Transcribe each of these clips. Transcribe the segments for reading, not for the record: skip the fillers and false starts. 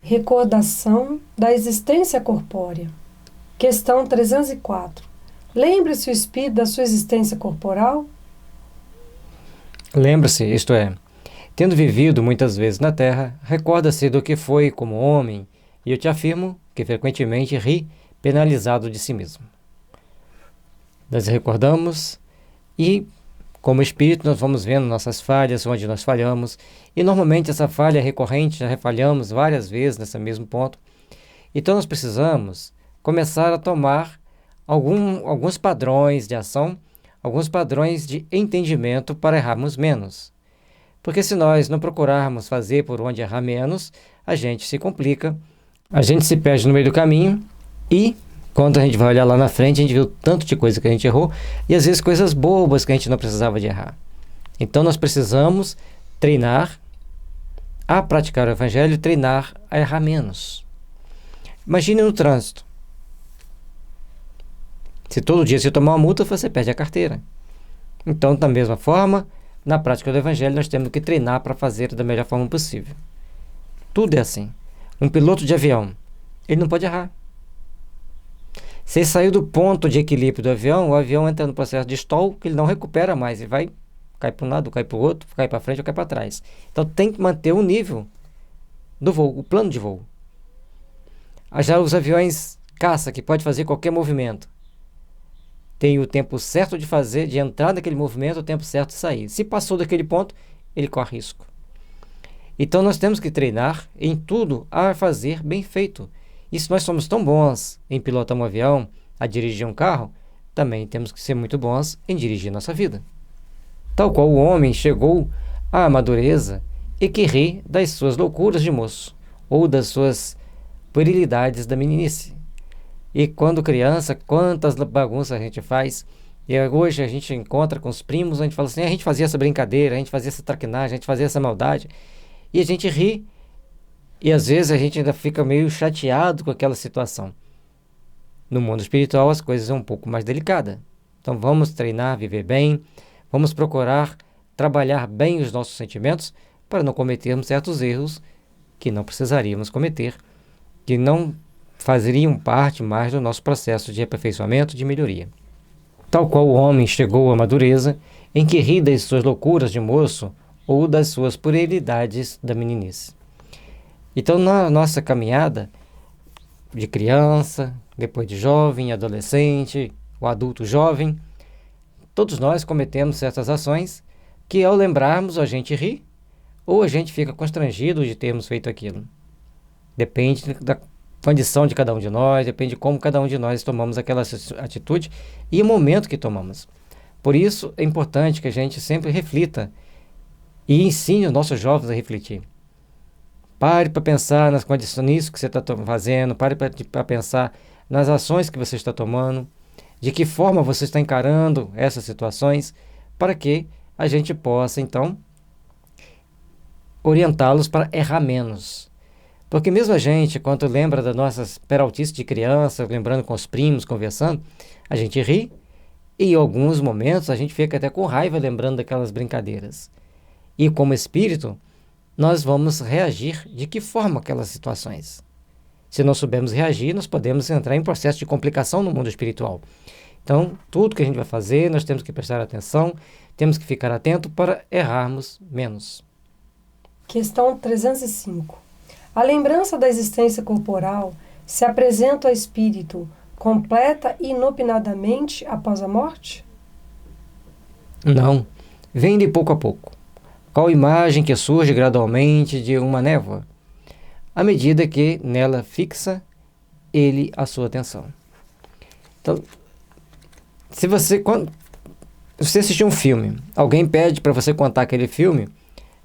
Recordação da existência corpórea. Questão 304. Lembre-se o espírito da sua existência corporal? Lembra-se, isto é, tendo vivido muitas vezes na Terra, recorda-se do que foi como homem, e eu te afirmo que frequentemente ri penalizado de si mesmo. Nós recordamos e, como espírito, nós vamos vendo nossas falhas, onde nós falhamos, e normalmente essa falha é recorrente, já falhamos várias vezes nesse mesmo ponto. Então nós precisamos começar a tomar alguns padrões de ação, alguns padrões de entendimento para errarmos menos. Porque se nós não procurarmos fazer por onde errar menos, a gente se complica, a gente se perde no meio do caminho e quando a gente vai olhar lá na frente, a gente viu tanto de coisa que a gente errou e às vezes coisas bobas que a gente não precisava de errar. Então nós precisamos treinar a praticar o Evangelho e treinar a errar menos. Imagine no trânsito. Se todo dia você tomar uma multa, você perde a carteira. Então, da mesma forma, na prática do Evangelho, nós temos que treinar para fazer da melhor forma possível. Tudo é assim. Um piloto de avião, ele não pode errar. Se ele sair do ponto de equilíbrio do avião, o avião entra no processo de stall, que ele não recupera mais. Ele vai cair para um lado, cai para o outro, cai para frente ou cai para trás. Então, tem que manter o nível do voo, o plano de voo. Já os aviões caça, que pode fazer qualquer movimento, tem o tempo certo de fazer, de entrar naquele movimento, o tempo certo de sair. Se passou daquele ponto, ele corre risco. Então nós temos que treinar em tudo a fazer bem feito. E se nós somos tão bons em pilotar um avião, a dirigir um carro, também temos que ser muito bons em dirigir nossa vida. Tal qual o homem chegou à madureza e que ri das suas loucuras de moço, ou das suas puerilidades da meninice. E quando criança, quantas bagunças a gente faz. E hoje a gente encontra com os primos, a gente fala assim, a gente fazia essa brincadeira, a gente fazia essa traquinagem, a gente fazia essa maldade. E a gente ri. E às vezes a gente ainda fica meio chateado com aquela situação. No mundo espiritual as coisas são um pouco mais delicadas. Então vamos treinar, viver bem, vamos procurar trabalhar bem os nossos sentimentos para não cometermos certos erros que não precisaríamos cometer, que não fariam parte mais do nosso processo de aperfeiçoamento, de melhoria. Tal qual o homem chegou à madureza, em que ri das suas loucuras de moço ou das suas puerilidades da meninice. Então, na nossa caminhada de criança, depois de jovem, adolescente, o adulto jovem, todos nós cometemos certas ações que, ao lembrarmos, a gente ri ou a gente fica constrangido de termos feito aquilo. Depende da condição de cada um de nós, depende de como cada um de nós tomamos aquela atitude e o momento que tomamos. Por isso, é importante que a gente sempre reflita e ensine os nossos jovens a refletir. Pare para pensar nas condições nisso que você está fazendo, pare para pensar nas ações que você está tomando, de que forma você está encarando essas situações, para que a gente possa, então, orientá-los para errar menos. Porque mesmo a gente, quando lembra das nossas peraltices de criança, lembrando com os primos, conversando, a gente ri e em alguns momentos a gente fica até com raiva lembrando daquelas brincadeiras. E como espírito, nós vamos reagir de que forma aquelas situações. Se não soubermos reagir, nós podemos entrar em processo de complicação no mundo espiritual. Então, tudo que a gente vai fazer, nós temos que prestar atenção, temos que ficar atento para errarmos menos. Questão 305. A lembrança da existência corporal se apresenta ao espírito completa e inopinadamente após a morte? Não, vem de pouco a pouco. Qual imagem que surge gradualmente de uma névoa, à medida que nela fixa ele a sua atenção. Então, quando você assistir um filme, alguém pede para você contar aquele filme,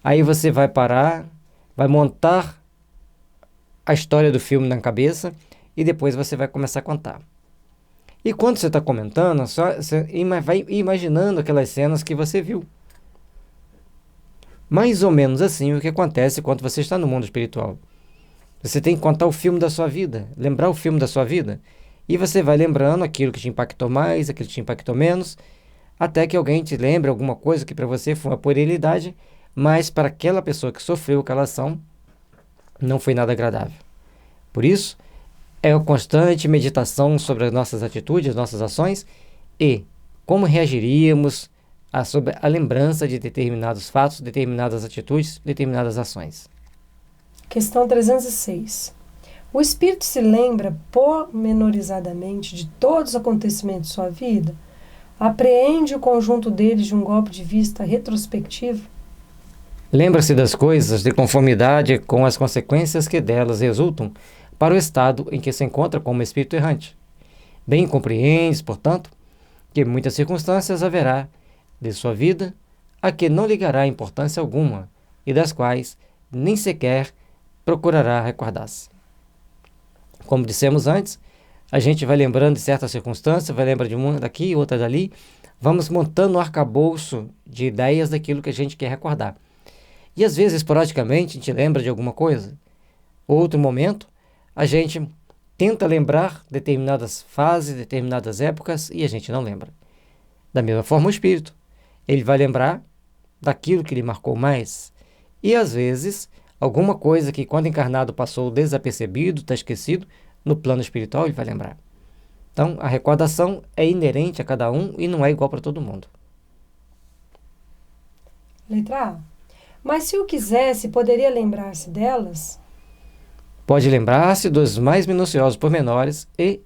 aí você vai parar, vai montar a história do filme na cabeça e depois você vai começar a contar. E quando você está comentando, você vai imaginando aquelas cenas que você viu. Mais ou menos assim o que acontece quando você está no mundo espiritual. Você tem que contar o filme da sua vida, lembrar o filme da sua vida, e você vai lembrando aquilo que te impactou mais, aquilo que te impactou menos, até que alguém te lembre alguma coisa que para você foi uma puerilidade, mas para aquela pessoa que sofreu aquela ação, não foi nada agradável. Por isso, é a constante meditação sobre as nossas atitudes, nossas ações e como reagiríamos sobre a lembrança de determinados fatos, determinadas atitudes, determinadas ações. Questão 306. O espírito se lembra pormenorizadamente de todos os acontecimentos de sua vida? Apreende o conjunto deles de um golpe de vista retrospectivo? Lembra-se das coisas de conformidade com as consequências que delas resultam para o estado em que se encontra como espírito errante. Bem compreendes, portanto, que muitas circunstâncias haverá de sua vida a que não ligará importância alguma e das quais nem sequer procurará recordar-se. Como dissemos antes, a gente vai lembrando de certas circunstâncias, vai lembrar de uma daqui, outra dali, vamos montando um arcabouço de ideias daquilo que a gente quer recordar. E às vezes, esporadicamente, a gente lembra de alguma coisa. Outro momento, a gente tenta lembrar determinadas fases, determinadas épocas, e a gente não lembra. Da mesma forma, o espírito. Ele vai lembrar daquilo que lhe marcou mais. E às vezes, alguma coisa que quando encarnado passou desapercebido, está esquecido, no plano espiritual ele vai lembrar. Então, a recordação é inerente a cada um e não é igual para todo mundo. Letra A. Mas se o quisesse, poderia lembrar-se delas? Pode lembrar-se dos mais minuciosos pormenores e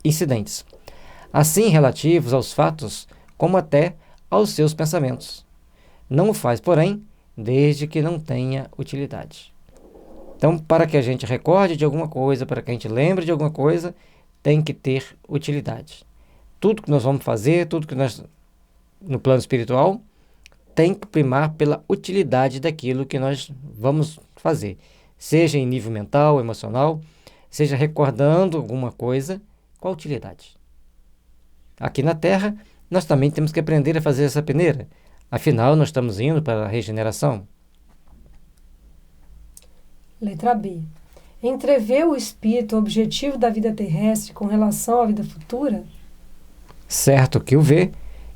incidentes, assim relativos aos fatos, como até aos seus pensamentos. Não o faz, porém, desde que não tenha utilidade. Então, para que a gente recorde de alguma coisa, para que a gente lembre de alguma coisa, tem que ter utilidade. Tudo que nós vamos fazer, tudo que nós, no plano espiritual, tem que primar pela utilidade daquilo que nós vamos fazer. Seja em nível mental, emocional, seja recordando alguma coisa, qual a utilidade? Aqui na Terra, nós também temos que aprender a fazer essa peneira. Afinal, nós estamos indo para a regeneração. Letra B. Entrevê o espírito o objetivo da vida terrestre com relação à vida futura? Certo que o vê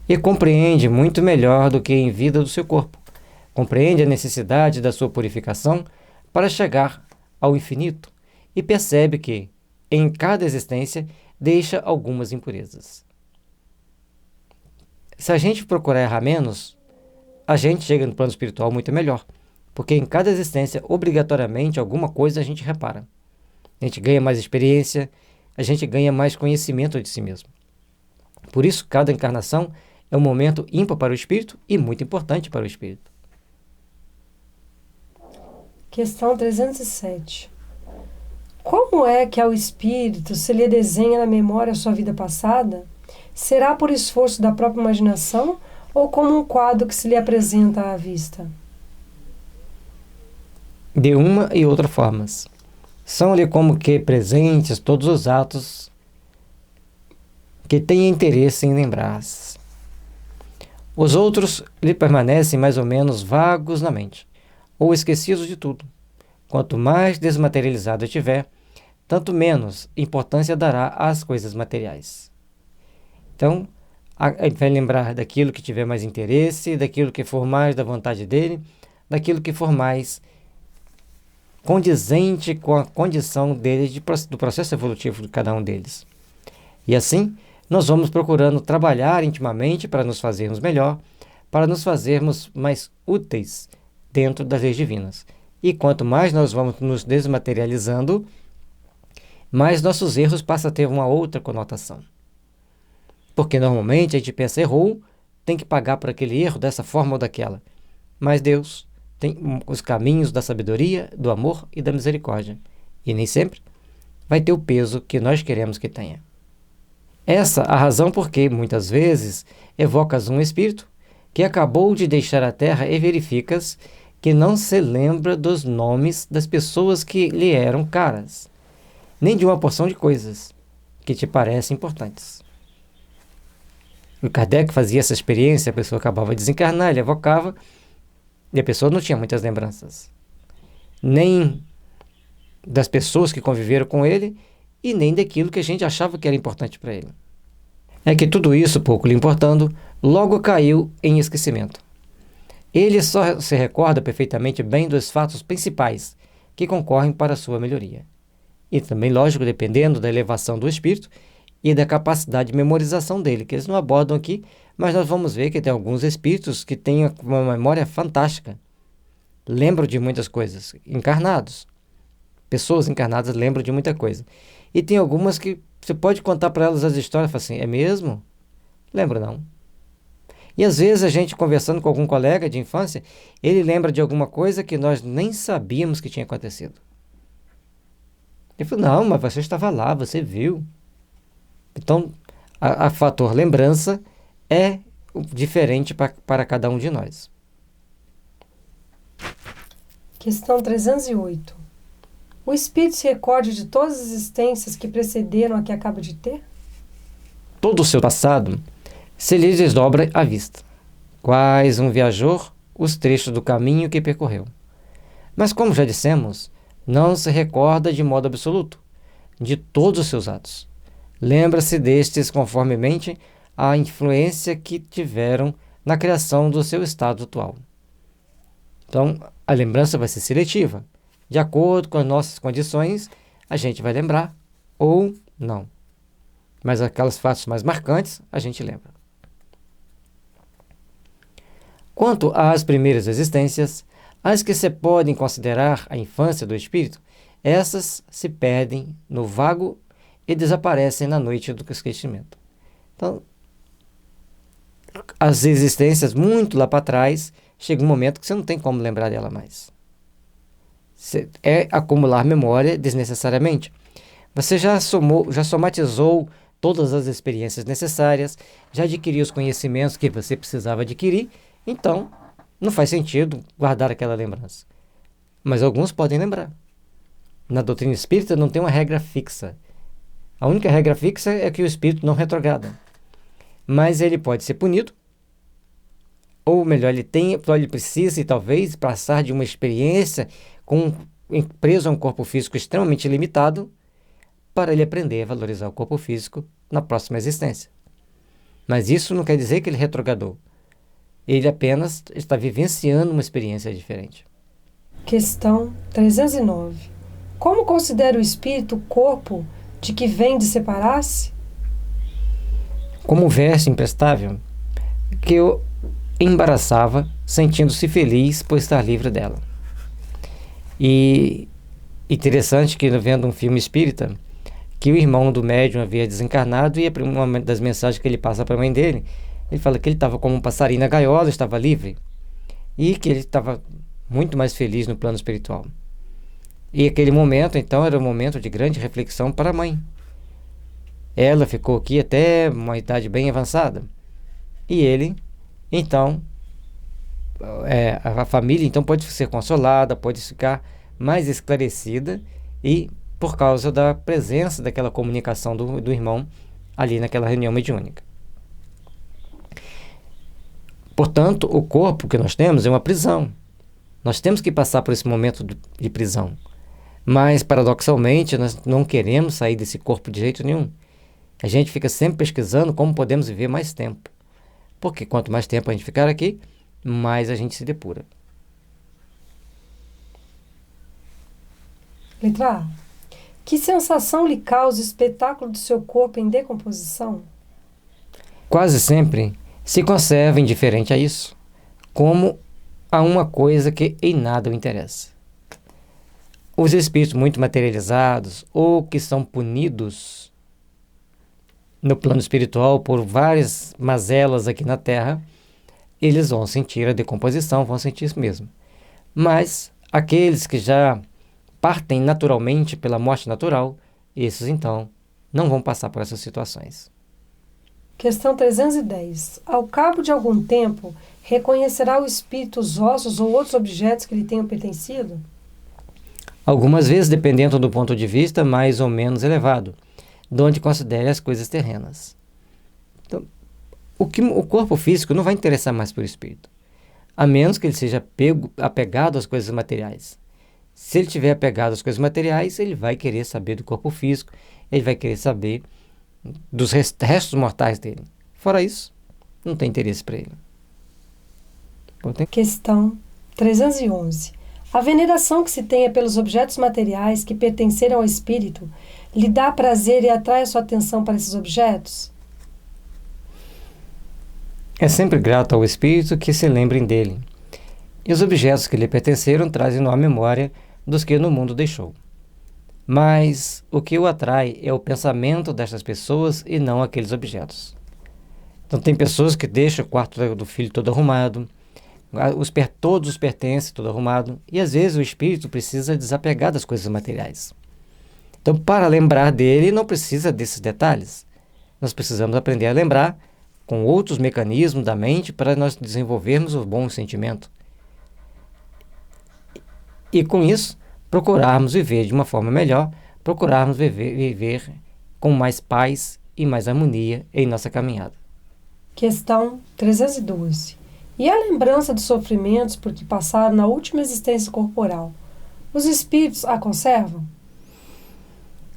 e compreende muito melhor do que em vida do seu corpo. Compreende a necessidade da sua purificação para chegar ao infinito e percebe que, em cada existência, deixa algumas impurezas. Se a gente procurar errar menos, a gente chega no plano espiritual muito melhor, porque em cada existência, obrigatoriamente, alguma coisa a gente repara. A gente ganha mais experiência, a gente ganha mais conhecimento de si mesmo. Por isso, cada encarnação é um momento ímpar para o espírito e muito importante para o espírito. Questão 307. Como é que ao espírito se lhe desenha na memória a sua vida passada? Será por esforço da própria imaginação ou como um quadro que se lhe apresenta à vista? De uma e outra formas. São-lhe como que presentes todos os atos que têm interesse em lembrar-se. Os outros lhe permanecem mais ou menos vagos na mente, ou esquecidos de tudo. Quanto mais desmaterializado estiver, tanto menos importância dará às coisas materiais. Então, ele vai lembrar daquilo que tiver mais interesse, daquilo que for mais da vontade dele, daquilo que for mais condizente com a condição dele, do processo evolutivo de cada um deles. E assim, nós vamos procurando trabalhar intimamente para nos fazermos melhor, para nos fazermos mais úteis dentro das leis divinas. E quanto mais nós vamos nos desmaterializando, mais nossos erros passam a ter uma outra conotação. Porque normalmente a gente pensa, errou, tem que pagar por aquele erro dessa forma ou daquela. Mas Deus tem os caminhos da sabedoria, do amor e da misericórdia. E nem sempre vai ter o peso que nós queremos que tenha. Essa a razão porque, muitas vezes, evocas um espírito que acabou de deixar a terra e verificas que não se lembra dos nomes das pessoas que lhe eram caras, nem de uma porção de coisas que te parecem importantes. O Kardec fazia essa experiência, a pessoa acabava de desencarnar, ele evocava, e a pessoa não tinha muitas lembranças. Nem das pessoas que conviveram com ele, e nem daquilo que a gente achava que era importante para ele. É que tudo isso, pouco lhe importando, logo caiu em esquecimento. Ele só se recorda perfeitamente bem dos fatos principais que concorrem para a sua melhoria. E também, lógico, dependendo da elevação do espírito e da capacidade de memorização dele, que eles não abordam aqui, mas nós vamos ver que tem alguns espíritos que têm uma memória fantástica. Lembram de muitas coisas, encarnados. Pessoas encarnadas lembram de muita coisa. E tem algumas que você pode contar para elas as histórias e falar assim, é mesmo? Lembro não. E às vezes a gente conversando com algum colega de infância, ele lembra de alguma coisa que nós nem sabíamos que tinha acontecido. Ele falou, não, mas você estava lá, você viu. Então, a fator lembrança é diferente para cada um de nós. Questão 308. O espírito se recorda de todas as existências que precederam a que acaba de ter? Todo o seu passado se lhe desdobra à vista, quais um viajor os trechos do caminho que percorreu. Mas, como já dissemos, não se recorda de modo absoluto de todos os seus atos. Lembra-se destes conformemente à influência que tiveram na criação do seu estado atual. Então, a lembrança vai ser seletiva. De acordo com as nossas condições, a gente vai lembrar ou não. Mas aqueles fatos mais marcantes, a gente lembra. Quanto às primeiras existências, as que se podem considerar a infância do espírito, essas se perdem no vago e desaparecem na noite do esquecimento. Então, as existências muito lá para trás, chega um momento que você não tem como lembrar dela mais. É acumular memória desnecessariamente. Você já somatizou todas as experiências necessárias, já adquiriu os conhecimentos que você precisava adquirir, então não faz sentido guardar aquela lembrança. Mas alguns podem lembrar. Na doutrina espírita não tem uma regra fixa. A única regra fixa é que o espírito não retrograda. Mas ele pode ser punido, ou melhor, ele precisa e talvez passar de uma experiência preso a um corpo físico extremamente limitado para ele aprender a valorizar o corpo físico na próxima existência. Mas isso não quer dizer que ele retrogradou. Ele apenas está vivenciando uma experiência diferente. Questão 309. Como considera o espírito o corpo de que vem de separar-se? Como verso imprestável, que o embaraçava, sentindo-se feliz por estar livre dela. E interessante que, vendo um filme espírita, que o irmão do médium havia desencarnado e uma das mensagens que ele passa para a mãe dele, ele fala que ele estava como um passarinho na gaiola, estava livre, e que ele estava muito mais feliz no plano espiritual. E aquele momento, então, era um momento de grande reflexão para a mãe. Ela ficou aqui até uma idade bem avançada. E ele, então, a família então pode ser consolada, pode ficar mais esclarecida, e por causa da presença daquela comunicação do irmão ali naquela reunião mediúnica. Portanto, o corpo que nós temos é uma prisão. Nós temos que passar por esse momento de prisão. Mas, paradoxalmente, nós não queremos sair desse corpo de jeito nenhum. A gente fica sempre pesquisando como podemos viver mais tempo. Porque quanto mais tempo a gente ficar aqui, mais a gente se depura. Letra A. Que sensação lhe causa o espetáculo do seu corpo em decomposição? Quase sempre se conserva indiferente a isso, como a uma coisa que em nada o interessa. Os espíritos muito materializados ou que são punidos no plano espiritual por várias mazelas aqui na Terra, eles vão sentir a decomposição, vão sentir isso mesmo. Mas aqueles que já partem naturalmente pela morte natural, esses então não vão passar por essas situações. Questão 310. Ao cabo de algum tempo, reconhecerá o espírito os ossos ou outros objetos que lhe tenham pertencido? Algumas vezes, dependendo do ponto de vista mais ou menos elevado, de onde considere as coisas terrenas. Então, o corpo físico não vai interessar mais para o espírito, a menos que ele seja apegado às coisas materiais. Se ele estiver apegado às coisas materiais, ele vai querer saber do corpo físico, ele vai querer saber dos restos mortais dele. Fora isso, não tem interesse para ele. Questão 311. A veneração que se tenha pelos objetos materiais que pertencerem ao espírito lhe dá prazer e atrai a sua atenção para esses objetos? É sempre grato ao espírito que se lembrem dele, e os objetos que lhe pertenceram trazem-no à memória dos que no mundo deixou. Mas o que o atrai é o pensamento destas pessoas e não aqueles objetos. Então tem pessoas que deixam o quarto do filho todo arrumado, todos os pertences todo arrumado, e às vezes o espírito precisa desapegar das coisas materiais. Então, para lembrar dele, não precisa desses detalhes. Nós precisamos aprender a lembrar com outros mecanismos da mente para nós desenvolvermos o bom sentimento. E com isso, procurarmos viver de uma forma melhor, procurarmos viver com mais paz e mais harmonia em nossa caminhada. Questão 312. E a lembrança dos sofrimentos por que passaram na última existência corporal, os espíritos a conservam?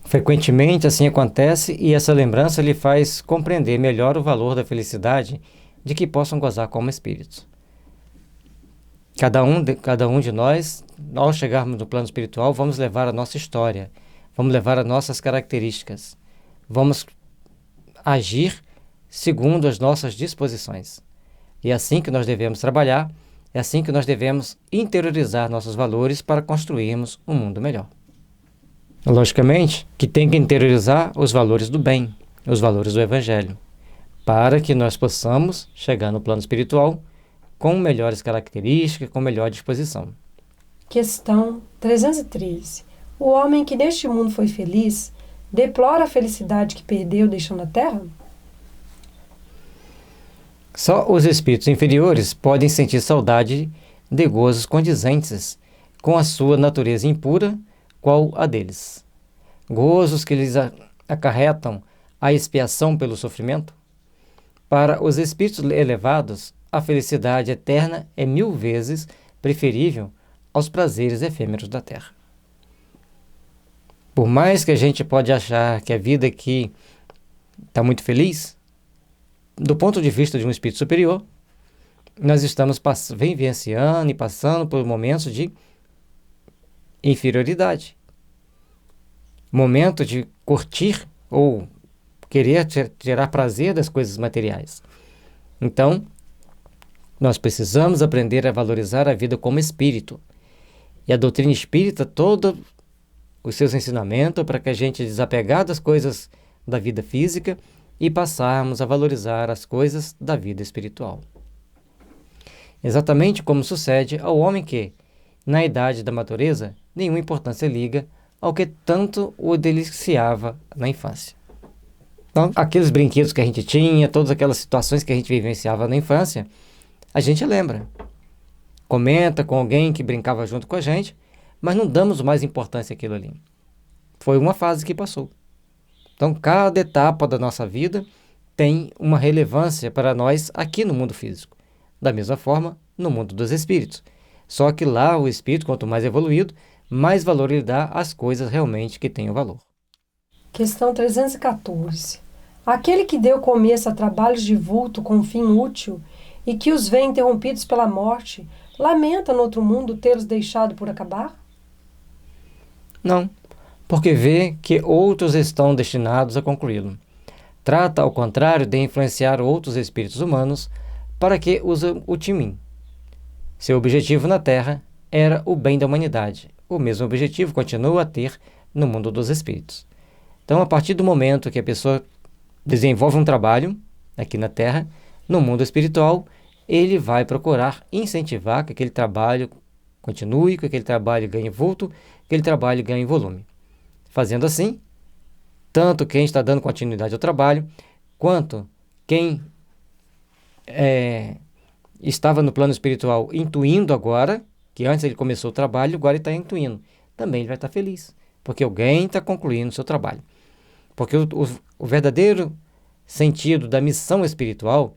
Frequentemente assim acontece e essa lembrança lhe faz compreender melhor o valor da felicidade de que possam gozar como espíritos. Cada um de nós, ao chegarmos no plano espiritual, vamos levar a nossa história, vamos levar as nossas características, vamos agir segundo as nossas disposições. E é assim que nós devemos trabalhar, é assim que nós devemos interiorizar nossos valores para construirmos um mundo melhor. Logicamente que tem que interiorizar os valores do bem, os valores do Evangelho, para que nós possamos chegar no plano espiritual com melhores características, com melhor disposição. Questão 313. O homem que neste mundo foi feliz, deplora a felicidade que perdeu deixando a Terra? Só os espíritos inferiores podem sentir saudade de gozos condizentes com a sua natureza impura, qual a deles. Gozos que lhes acarretam a expiação pelo sofrimento. Para os espíritos elevados, a felicidade eterna é 1000 vezes preferível aos prazeres efêmeros da terra. Por mais que a gente pode achar que a vida aqui está muito feliz, do ponto de vista de um espírito superior, nós estamos vivenciando e passando por momentos de inferioridade. Momento de curtir ou querer tirar prazer das coisas materiais. Então, nós precisamos aprender a valorizar a vida como espírito. E a doutrina espírita, todo os seus ensinamentos para que a gente desapegar das coisas da vida física e passarmos a valorizar as coisas da vida espiritual. Exatamente como sucede ao homem que, na idade da madureza, nenhuma importância liga ao que tanto o deliciava na infância. Então, aqueles brinquedos que a gente tinha, todas aquelas situações que a gente vivenciava na infância, a gente lembra. Comenta com alguém que brincava junto com a gente, mas não damos mais importância àquilo ali. Foi uma fase que passou. Então, cada etapa da nossa vida tem uma relevância para nós aqui no mundo físico. Da mesma forma, no mundo dos espíritos. Só que lá o espírito, quanto mais evoluído, mais valor ele dá às coisas realmente que têm o valor. Questão 314. Aquele que deu começo a trabalhos de vulto com fim útil e que os vê interrompidos pela morte, lamenta no outro mundo tê-los deixado por acabar? Não, porque vê que outros estão destinados a concluí-lo. Trata, ao contrário, de influenciar outros espíritos humanos para que os ultimem. Seu objetivo na Terra era o bem da humanidade. O mesmo objetivo continua a ter no mundo dos espíritos. Então, a partir do momento que a pessoa desenvolve um trabalho aqui na Terra, no mundo espiritual, ele vai procurar incentivar que aquele trabalho continue, que aquele trabalho ganhe vulto, que aquele trabalho ganhe volume. Fazendo assim, tanto quem está dando continuidade ao trabalho, quanto quem estava no plano espiritual intuindo agora, que antes ele começou o trabalho, agora ele está intuindo, também ele vai estar feliz, porque alguém está concluindo o seu trabalho. Porque o verdadeiro sentido da missão espiritual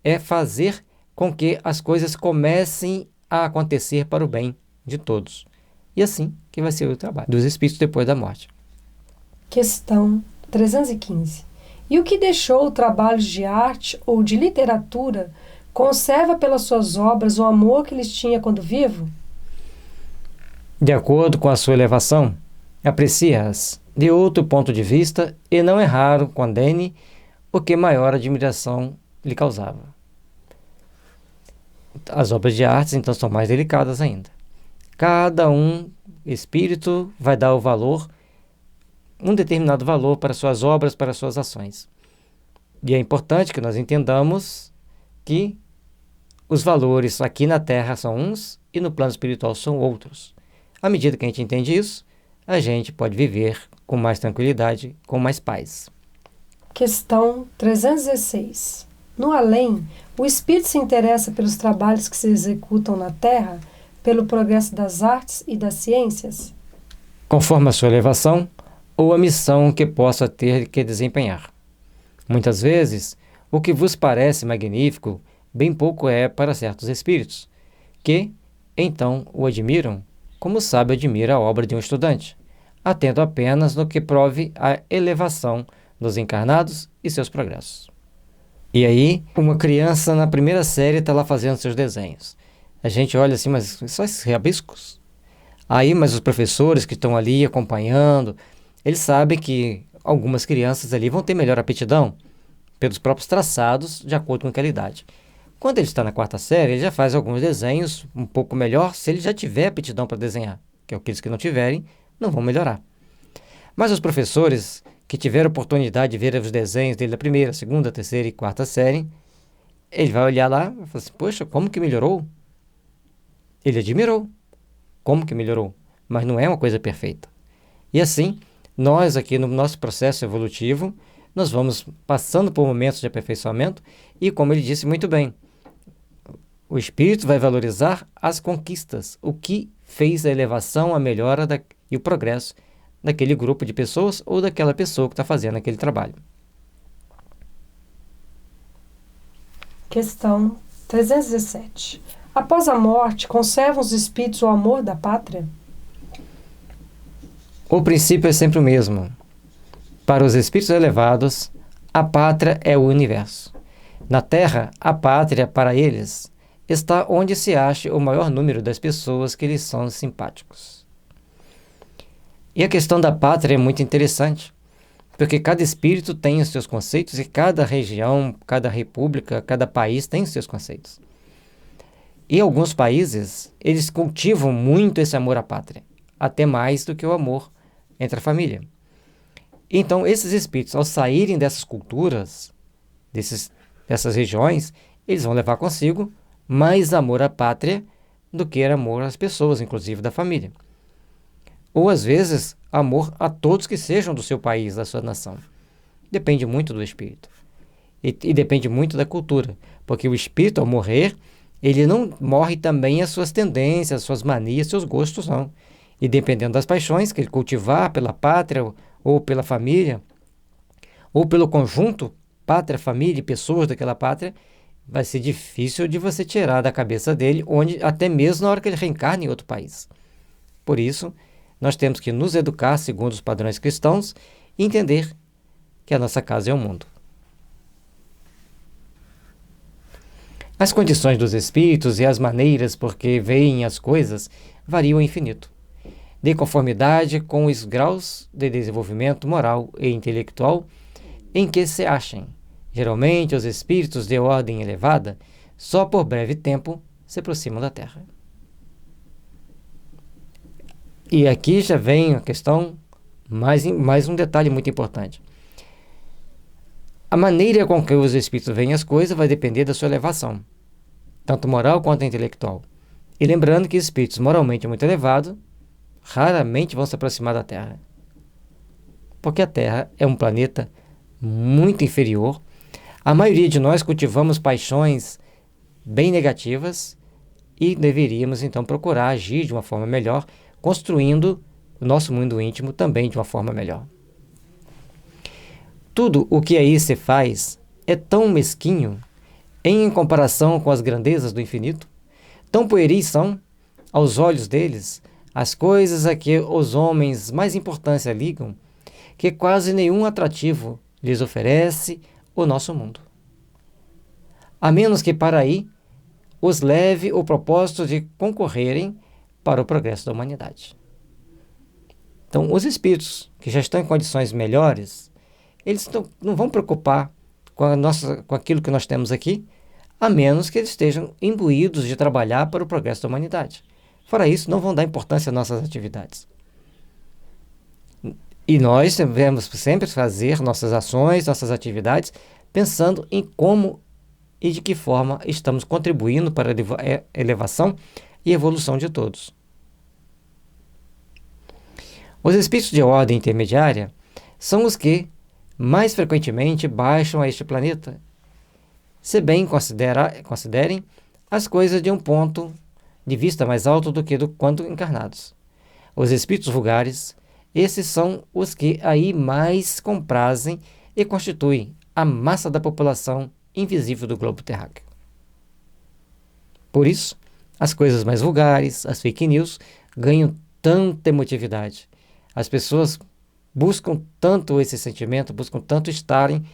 é fazer com que as coisas comecem a acontecer para o bem de todos. E assim que vai ser o trabalho dos espíritos depois da morte. Questão 315. E o que deixou trabalhos de arte ou de literatura conserva pelas suas obras o amor que lhes tinha quando vivo? De acordo com a sua elevação, aprecie-as de outro ponto de vista e não é raro condene o que maior admiração lhe causava. As obras de arte, então, são mais delicadas ainda. Cada espírito vai dar o valor, um determinado valor para suas obras, para suas ações. E é importante que nós entendamos que os valores aqui na Terra são uns e no plano espiritual são outros. À medida que a gente entende isso, a gente pode viver com mais tranquilidade, com mais paz. Questão 316. No além, o espírito se interessa pelos trabalhos que se executam na Terra, pelo progresso das artes e das ciências? Conforme a sua elevação ou a missão que possa ter que desempenhar. Muitas vezes, o que vos parece magnífico, bem pouco é para certos espíritos, que, então, o admiram, como o sábio admira a obra de um estudante, atento apenas no que prove a elevação dos encarnados e seus progressos. E aí, uma criança na primeira série está lá fazendo seus desenhos. A gente olha assim, mas só esses rabiscos? Aí, mas os professores que estão ali acompanhando, eles sabem que algumas crianças ali vão ter melhor aptidão pelos próprios traçados de acordo com aquela idade. Quando ele está na quarta série, ele já faz alguns desenhos um pouco melhor se ele já tiver aptidão para desenhar, que aqueles que não tiverem não vão melhorar. Mas os professores que tiveram oportunidade de ver os desenhos dele da primeira, segunda, terceira e quarta série, ele vai olhar lá e vai falar assim, poxa, como que melhorou? Ele admirou. Como que melhorou? Mas não é uma coisa perfeita. E assim, nós aqui no nosso processo evolutivo, nós vamos passando por momentos de aperfeiçoamento e, como ele disse muito bem, o espírito vai valorizar as conquistas, o que fez a elevação, a melhora e o progresso daquele grupo de pessoas ou daquela pessoa que está fazendo aquele trabalho. Questão 317. Após a morte, conservam os espíritos o amor da pátria? O princípio é sempre o mesmo. Para os espíritos elevados, a pátria é o universo. Na Terra, a pátria, para eles, está onde se acha o maior número das pessoas que lhes são simpáticos. E a questão da pátria é muito interessante, porque cada espírito tem os seus conceitos e cada região, cada república, cada país tem os seus conceitos. E alguns países, eles cultivam muito esse amor à pátria, até mais do que o amor entre a família. Então, esses espíritos, ao saírem dessas culturas, dessas regiões, eles vão levar consigo mais amor à pátria do que amor às pessoas, inclusive da família. Ou, às vezes, amor a todos que sejam do seu país, da sua nação. Depende muito do espírito. E depende muito da cultura. Porque o espírito, ao morrer, ele não morre também as suas tendências, as suas manias, seus gostos, não. E dependendo das paixões que ele cultivar pela pátria, ou pela família, ou pelo conjunto, pátria, família e pessoas daquela pátria, vai ser difícil de você tirar da cabeça dele, até mesmo na hora que ele reencarne em outro país. Por isso, nós temos que nos educar segundo os padrões cristãos e entender que a nossa casa é o mundo. As condições dos espíritos e as maneiras por que veem as coisas variam ao infinito, de conformidade com os graus de desenvolvimento moral e intelectual em que se achem. Geralmente, os espíritos de ordem elevada, só por breve tempo, se aproximam da Terra. E aqui já vem a questão, mais um detalhe muito importante. A maneira com que os espíritos veem as coisas vai depender da sua elevação, tanto moral quanto intelectual. E lembrando que espíritos moralmente muito elevados raramente vão se aproximar da Terra, porque a Terra é um planeta muito inferior. A maioria de nós cultivamos paixões bem negativas e deveríamos então procurar agir de uma forma melhor, construindo o nosso mundo íntimo também de uma forma melhor. Tudo o que aí se faz é tão mesquinho em comparação com as grandezas do infinito, tão pueris são, aos olhos deles, as coisas a que os homens mais importância ligam, que quase nenhum atrativo lhes oferece o nosso mundo. A menos que para aí os leve o propósito de concorrerem para o progresso da humanidade. Então, os espíritos que já estão em condições melhores, eles não vão preocupar com aquilo que nós temos aqui, a menos que eles estejam imbuídos de trabalhar para o progresso da humanidade. Fora isso, não vão dar importância às nossas atividades. E nós devemos sempre fazer nossas ações, nossas atividades, pensando em como e de que forma estamos contribuindo para a elevação e evolução de todos. Os espíritos de ordem intermediária são os que mais frequentemente baixam a este planeta, se bem considerem as coisas de um ponto de vista mais alto do que quando encarnados. Os espíritos vulgares, esses são os que aí mais comprazem e constituem a massa da população invisível do globo terráqueo. Por isso, as coisas mais vulgares, as fake news, ganham tanta emotividade. As pessoas buscam tanto esse sentimento, buscam tanto estarem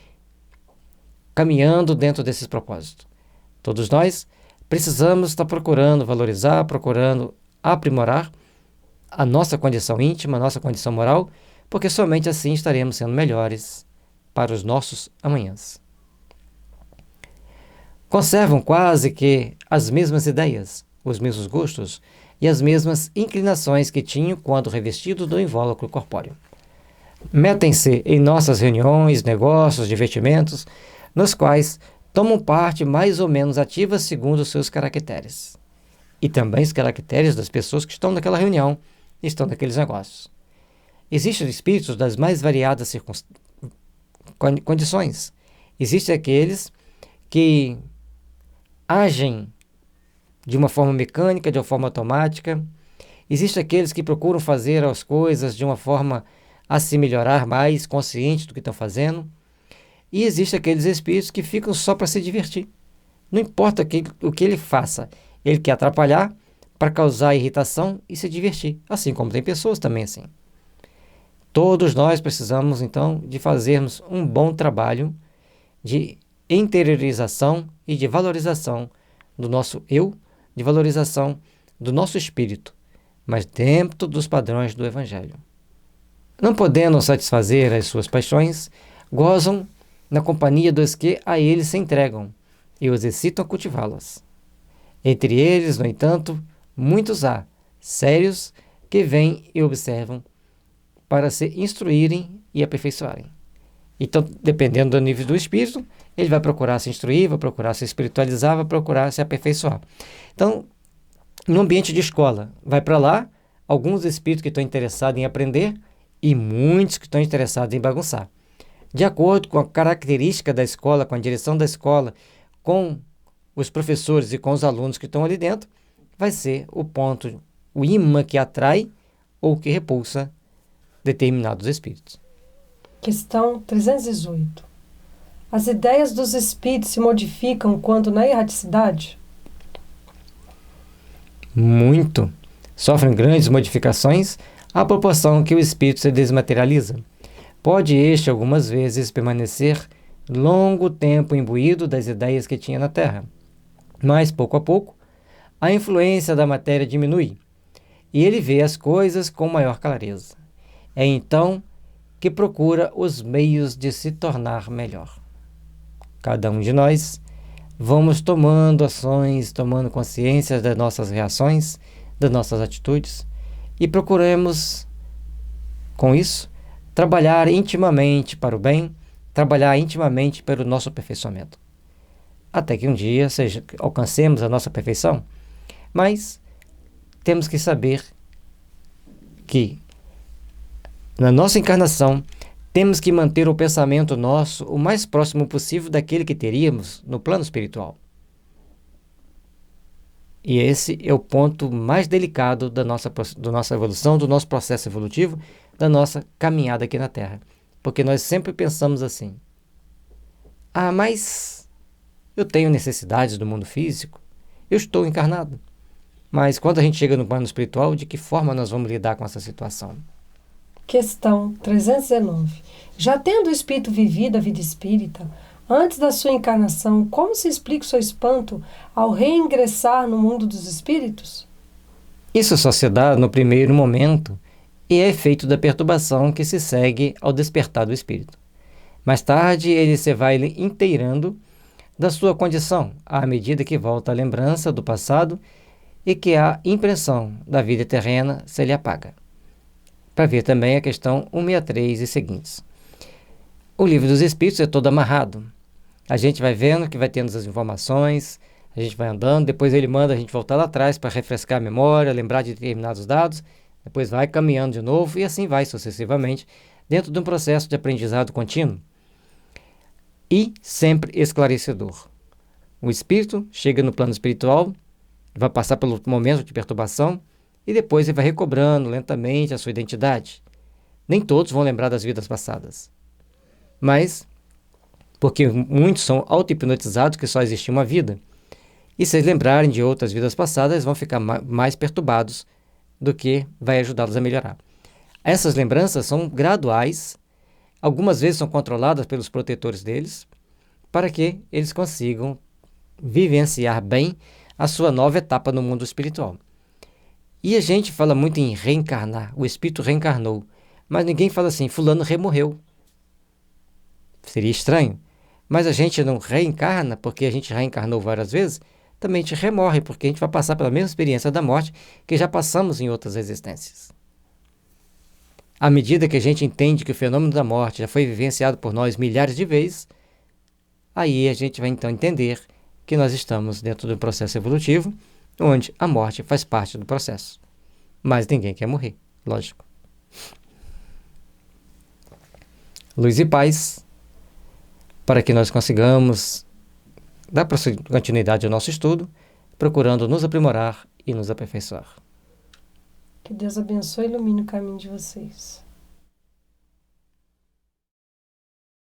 caminhando dentro desses propósitos. Todos nós precisamos estar procurando valorizar, procurando aprimorar a nossa condição íntima, a nossa condição moral, porque somente assim estaremos sendo melhores para os nossos amanhãs. Conservam quase que as mesmas ideias, os mesmos gostos e as mesmas inclinações que tinham quando revestidos do invólucro corpóreo. Metem-se em nossas reuniões, negócios, divertimentos, nos quais tomam parte mais ou menos ativa segundo os seus caracteres. E também os caracteres das pessoas que estão naquela reunião e estão naqueles negócios. Existem espíritos das mais variadas condições. Existem aqueles que agem de uma forma mecânica, de uma forma automática. Existem aqueles que procuram fazer as coisas de uma forma a se melhorar mais, consciente do que estão fazendo. E existem aqueles espíritos que ficam só para se divertir. Não importa o que ele faça, ele quer atrapalhar para causar irritação e se divertir. Assim como tem pessoas também assim. Todos nós precisamos, então, de fazermos um bom trabalho de interiorização e de valorização do nosso eu, de valorização do nosso espírito, mas dentro dos padrões do Evangelho. Não podendo satisfazer as suas paixões, gozam na companhia dos que a eles se entregam e os excitam a cultivá-las. Entre eles, no entanto, muitos há, sérios, que vêm e observam para se instruírem e aperfeiçoarem. Então, dependendo do nível do espírito, ele vai procurar se instruir, vai procurar se espiritualizar, vai procurar se aperfeiçoar. Então, no ambiente de escola, vai para lá alguns espíritos que estão interessados em aprender e muitos que estão interessados em bagunçar. De acordo com a característica da escola, com a direção da escola, com os professores e com os alunos que estão ali dentro, vai ser o ponto, o imã que atrai ou que repulsa determinados espíritos. Questão 318. As ideias dos espíritos se modificam quando na erraticidade? Muito. Sofrem grandes modificações à proporção que o espírito se desmaterializa. Pode este, algumas vezes, permanecer longo tempo imbuído das ideias que tinha na Terra. Mas, pouco a pouco, a influência da matéria diminui e ele vê as coisas com maior clareza. É então que procura os meios de se tornar melhor. Cada um de nós vamos tomando ações, tomando consciência das nossas reações, das nossas atitudes e procuremos, com isso, trabalhar intimamente para o bem, trabalhar intimamente para o nosso aperfeiçoamento. Até que um dia alcancemos a nossa perfeição, mas temos que saber que na nossa encarnação temos que manter o pensamento nosso o mais próximo possível daquele que teríamos no plano espiritual. E esse é o ponto mais delicado da nossa evolução, do nosso processo evolutivo, da nossa caminhada aqui na Terra. Porque nós sempre pensamos assim: mas eu tenho necessidades do mundo físico, eu estou encarnado. Mas quando a gente chega no plano espiritual, de que forma nós vamos lidar com essa situação? Questão 319. Já tendo o espírito vivido a vida espírita, antes da sua encarnação, como se explica o seu espanto ao reingressar no mundo dos espíritos? Isso só se dá no primeiro momento e é efeito da perturbação que se segue ao despertar do espírito. Mais tarde, ele se vai inteirando da sua condição, à medida que volta à lembrança do passado e que a impressão da vida terrena se lhe apaga. Para ver também a questão 163 e seguintes. O livro dos Espíritos é todo amarrado. A gente vai vendo que vai tendo as informações, a gente vai andando, depois ele manda a gente voltar lá atrás para refrescar a memória, lembrar de determinados dados, depois vai caminhando de novo e assim vai sucessivamente, dentro de um processo de aprendizado contínuo e sempre esclarecedor. O espírito chega no plano espiritual, vai passar pelo momento de perturbação e depois ele vai recobrando lentamente a sua identidade. Nem todos vão lembrar das vidas passadas, mas porque muitos são auto-hipnotizados que só existia uma vida. E se eles lembrarem de outras vidas passadas, eles vão ficar mais perturbados do que vai ajudá-los a melhorar. Essas lembranças são graduais, algumas vezes são controladas pelos protetores deles, para que eles consigam vivenciar bem a sua nova etapa no mundo espiritual. E a gente fala muito em reencarnar, o espírito reencarnou, mas ninguém fala assim, fulano remorreu. Seria estranho, mas a gente não reencarna porque a gente reencarnou várias vezes, também a gente remorre porque a gente vai passar pela mesma experiência da morte que já passamos em outras existências. À medida que a gente entende que o fenômeno da morte já foi vivenciado por nós milhares de vezes, aí a gente vai então entender que nós estamos dentro de um processo evolutivo, onde a morte faz parte do processo. Mas ninguém quer morrer, lógico. Luz e paz, para que nós consigamos dar continuidade ao nosso estudo, procurando nos aprimorar e nos aperfeiçoar. Que Deus abençoe e ilumine o caminho de vocês.